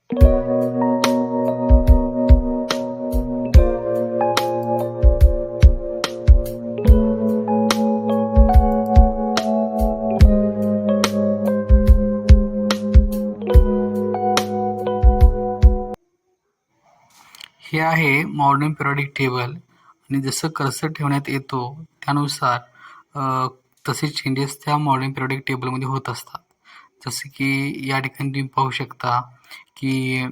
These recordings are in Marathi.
हे आहे मॉडर्न पिरियडिक टेबल आणि जसं कर्सर ठेवण्यात येतो त्यानुसार तसे चेंजेस त्या मॉडर्न पिरियडिक टेबलमध्ये होत असतात. जसं की या ठिकाणी तुम्ही पाहू शकता की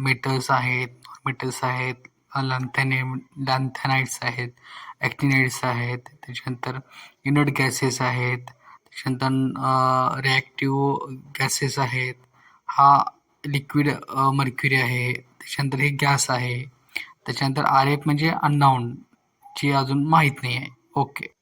मेटल्स आहेत, मेटल्स आहेत, लॅन्थॅनाइड्स आहेत, ॲक्टिनाइड्स आहेत, त्याच्यानंतर इनर्ट गॅसेस आहेत, त्याच्यानंतर रिॲक्टिव्ह गॅसेस आहेत. हा लिक्विड मर्क्युरी आहे. त्याच्यानंतर हे गॅस आहे. त्याच्यानंतर RF म्हणजे अननाउन, जे अजून माहीत नाही आहे. ओके.